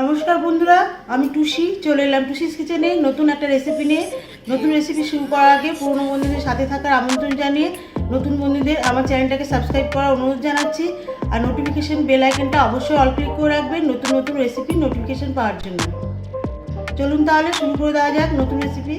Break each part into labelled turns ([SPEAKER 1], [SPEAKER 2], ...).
[SPEAKER 1] নমস্কার বন্ধুরা, আমি টুসি চলে এলাম টুসিস কিচেনে নতুন একটা রেসিপি নিয়ে। নতুন রেসিপি শুরু করার আগে পুরনো বন্ধুদের সাথে থাকার আমন্ত্রণ জানিয়ে নতুন বন্ধুদের আমার চ্যানেলটাকে সাবস্ক্রাইব করার অনুরোধ জানাচ্ছি। আর নোটিফিকেশন বেল আইকনটা অবশ্যই অল ক্লিক করে রাখবেন নতুন নতুন রেসিপির নোটিফিকেশন পাওয়ার জন্য। চলুন তাহলে শুরু করে দেওয়া যাক নতুন রেসিপি।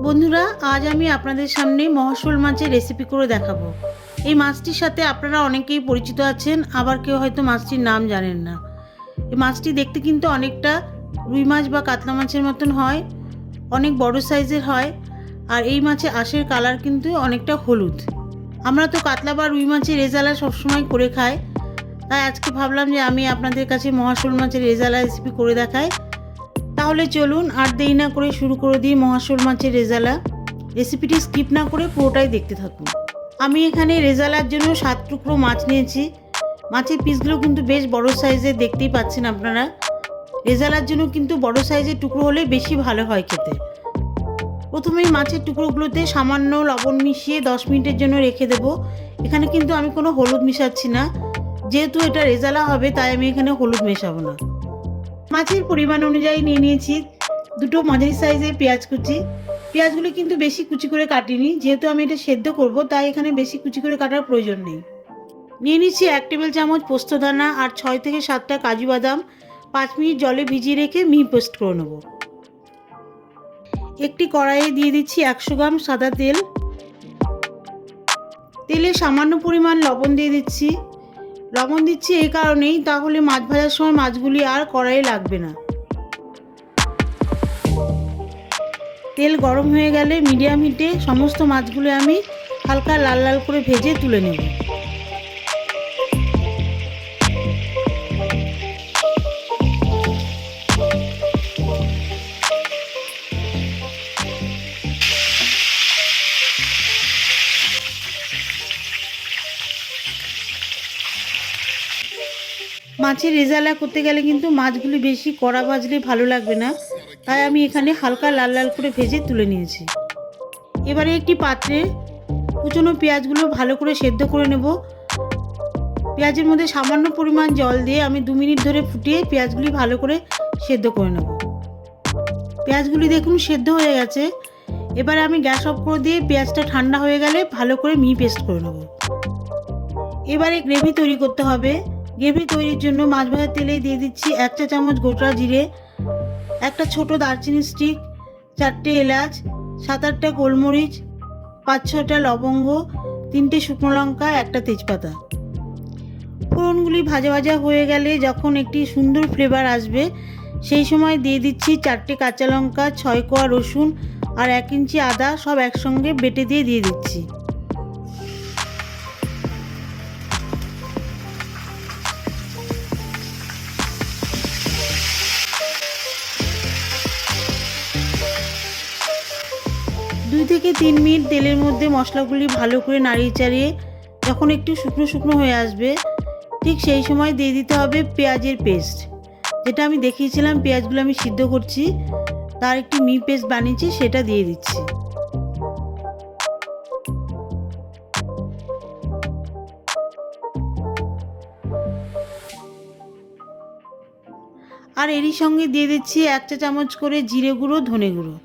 [SPEAKER 1] বন্ধুরা, আজ আমি আপনাদের সামনে মহাশোল মাছের রেসিপি করে দেখাবো। এই মাছটির সাথে আপনারা অনেকেই পরিচিত আছেন, আবার কেউ হয়তো মাছটির নাম জানেন না। এই মাছটি দেখতে কিন্তু অনেকটা রুই মাছ বা কাতলা মাছের মতন হয়, অনেক বড় সাইজের হয়। আর এই মাছের আঁশের কালার কিন্তু অনেকটা হলুদ। আমরা তো কাতলা বা রুই মাছের রেজালা সবসময় করে খাই, তাই আজকে ভাবলাম যে আমি আপনাদের কাছে মহাশোল মাছের রেজালা রেসিপি করে দেখাই। তাহলে চলুন আর দেরি না করে শুরু করে দিই মহাশোল মাছের রেজালা। রেসিপিটি স্কিপ না করে পুরোটাই দেখতে থাকুন। আমি এখানে রেজালার জন্য 7 টুকরো মাছ নিয়েছি। মাছের পিসগুলো কিন্তু বেশ বড় সাইজের, দেখতেই পাচ্ছেন আপনারা। রেজালার জন্য কিন্তু বড় সাইজের টুকরো হলে বেশি ভালো হয় খেতে। প্রথমেই মাছের টুকরোগুলোতে সামান্য লবণ মিশিয়ে 10 মিনিটের জন্য রেখে দেব। এখানে কিন্তু আমি কোনো হলুদ মিশাচ্ছি না, যেহেতু এটা রেজালা হবে তাই আমি এখানে হলুদ মেশাবো না। মাছের পরিমাণ অনুযায়ী নিয়ে নিয়েছি 2 মাঝারি সাইজের পেঁয়াজ কুচি। পেঁয়াজগুলি কিন্তু বেশি কুচি করে কাটিনি, যেহেতু আমি এটা সেদ্ধ করব তাই এখানে বেশি কুচি করে কাটার প্রয়োজন নেই। নিয়ে নিচ্ছি 1 টেবিল চামচ পোস্তদানা আর 6 থেকে 7টা কাজু বাদাম 5 মিনিট জলে ভিজিয়ে রেখে মিহি পেস্ট করে নেব। একটি কড়াইয়ে দিয়ে দিচ্ছি 100 গ্রাম সাদা তেল। তেলে সামান্য পরিমাণ লবণ দিয়ে দিচ্ছি। লবণ দিচ্ছি এই কারণেই, তাহলে মাছ ভাজার সময় মাছগুলি আর কড়াইয়ে লাগবে না। তেল গরম হয়ে গেলে মিডিয়াম হিটে সমস্ত মাছগুলো আমি হালকা লাল লাল করে ভেজে তুলে নেব। মাছের রেজালা করতে গেলে কিন্তু মাছগুলি বেশি কড়া ভাজলে ভালো লাগবে না, তাই আমি এখানে হালকা লাল লাল করে ভেজে তুলে নিয়েছি। এবারে একটি পাত্রে কুচনো পেঁয়াজগুলো ভালো করে সেদ্ধ করে নেব। পেঁয়াজের মধ্যে সামান্য পরিমাণ জল দিয়ে আমি 2 মিনিট ধরে ফুটিয়ে পেঁয়াজগুলি ভালো করে সেদ্ধ করে নেব। পেঁয়াজগুলি দেখুন সেদ্ধ হয়ে গেছে। এবারে আমি গ্যাস অফ করে দিয়ে পেঁয়াজটা ঠান্ডা হয়ে গেলে ভালো করে মিহি পেস্ট করে নেব। এবারে গ্রেভি তৈরি করতে হবে। গ্রেভি তৈরির জন্য মাছ ভাজার তেলে দিয়ে দিচ্ছি 1 চা চামচ গোটা জিরে, একটা ছোট দারচিনি স্টিক, 4টে এলাচ, 7-8টা গোলমরিচ, 5-6টা লবঙ্গ, 3টে শুকনো লঙ্কা, একটা তেজপাতা। ফোড়নগুলি ভাজা ভাজা হয়ে গেলে যখন একটি সুন্দর ফ্লেভার আসবে সেই সময় দিয়ে দিচ্ছি 4টে কাঁচা লঙ্কা, 6 কোয়া রসুন আর 1 ইঞ্চি আদা, সব একসঙ্গে বেটে দিয়ে দিচ্ছি। দুই থেকে 3 মিনিট তেলের মধ্যে মশলাগুলি ভালো করে নাড়িয়ে চাড়িয়ে যখন একটু শুকনো শুকনো হয়ে আসবে ঠিক সেই সময় দিয়ে দিতে হবে পেঁয়াজের পেস্ট। যেটা আমি দেখিয়েছিলাম পেঁয়াজগুলো আমি সিদ্ধ করছি, তার একটি মিহি পেস্ট বানিয়েছি, সেটা দিয়ে দিচ্ছি। আর এরই সঙ্গে দিয়ে দিচ্ছি 1 চা চামচ করে জিরে গুঁড়ো, ধনে গুঁড়ো।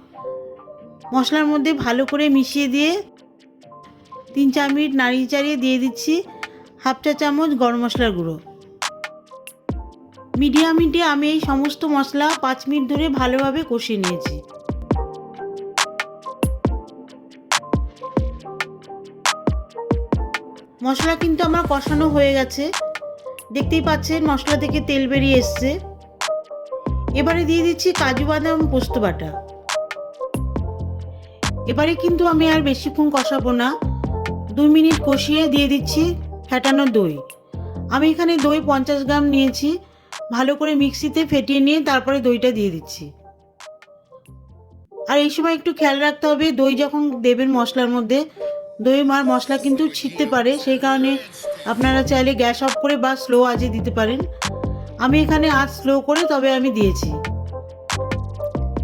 [SPEAKER 1] মশলার মধ্যে ভালো করে মিশিয়ে দিয়ে 3-4 মিনিট নাড়িয়ে চাড়িয়ে দিয়ে দিচ্ছি 1/2 চা চামচ গরম মশলার গুঁড়ো। মিডিয়াম হিটে আমি এই সমস্ত মশলা 5 মিনিট ধরে ভালোভাবে কষিয়ে নিয়েছি। মশলা কিন্তু আমার কষানো হয়ে গেছে, দেখতেই পাচ্ছেন মশলা থেকে তেল বেরিয়ে এসছে। এবারে দিয়ে দিচ্ছি কাজু বাদাম পোস্ত বাটা। এবারে কিন্তু আমি আর বেশিক্ষণ কষাবো না, 2 মিনিট কষিয়ে দিয়ে দিচ্ছি ফেটানো দই। আমি এখানে দই 50 গ্রাম নিয়েছি, ভালো করে মিক্সিতে ফেটিয়ে নিয়ে তারপরে দইটা দিয়ে দিচ্ছি। আর এই সময় একটু খেয়াল রাখতে হবে, দই যখন দেবেন মশলার মধ্যে দই আর মশলা কিন্তু ছিটতে পারে, সেই কারণে আপনারা চাইলে গ্যাস অফ করে বা স্লো আঁচে দিতে পারেন। আমি এখানে আঁচ স্লো করে তবে আমি দিয়েছি।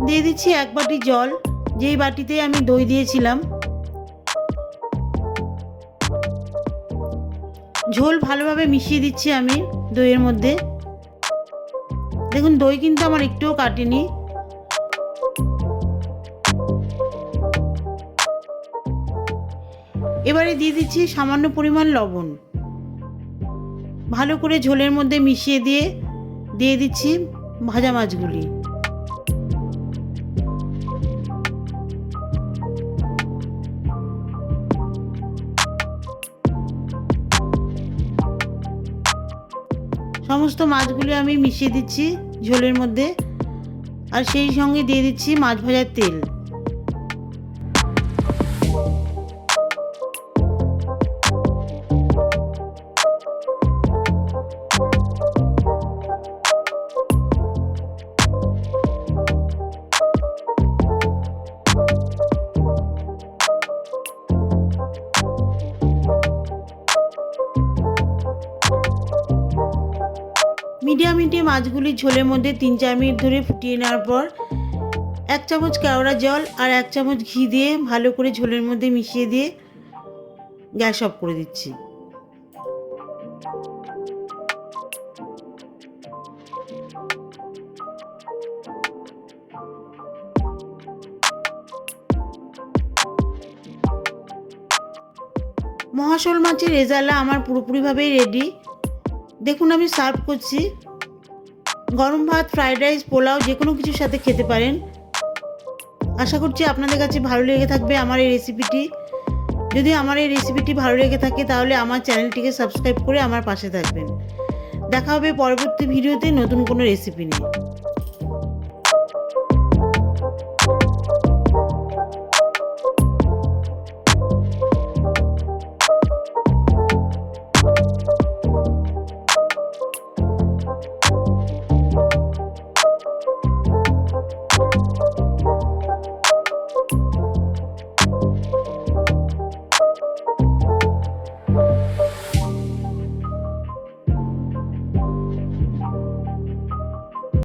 [SPEAKER 1] দিয়ে দিচ্ছি 1 বাটি জল। যেই বাটিতে আমি দই দিয়েছিলাম। ঝোল ভালোভাবে মিশিয়ে দিচ্ছি আমি দইয়ের মধ্যে। দেখুন দই কিন্তু আমার একটুও কাটেনি। এবারে দিয়ে দিচ্ছি সামান্য পরিমাণ লবণ। ভালো করে ঝোলের মধ্যে মিশিয়ে দিয়ে দিচ্ছি ভাজা মাছগুলি। সমস্ত মাছগুলি আমি মিশিয়ে দিচ্ছি ঝোলের মধ্যে, আর সেই সঙ্গে দিয়ে দিচ্ছি মাছ ভাজার তেল। মিডিয়াম হিটে মাছগুলি ঝোলের মধ্যে 3-4 মিনিট ধরে ফুটিয়ে নেওয়ার পর 1 চামচ কেওড়া জল আর 1 চামচ ঘি দিয়ে ভালো করে ঝোলের মধ্যে মিশিয়ে দিয়ে গ্যাস অফ করে দিচ্ছি। মহাশোল মাছের রেজালা আমার পুরোপুরিভাবেই রেডি। দেখুন আমি সার্ভ করছি। গরম ভাত, ফ্রাইড রাইস, পোলাও যে কোনো কিছুর সাথে খেতে পারেন। আশা করছি আপনাদের কাছে ভালো লেগে থাকবে আমার এই রেসিপিটি। যদি আমার এই রেসিপিটি ভালো লেগে থাকে তাহলে আমার চ্যানেলটিকে সাবস্ক্রাইব করে আমার পাশে থাকবেন। দেখা হবে পরবর্তী ভিডিওতে নতুন কোনো রেসিপি নিয়ে।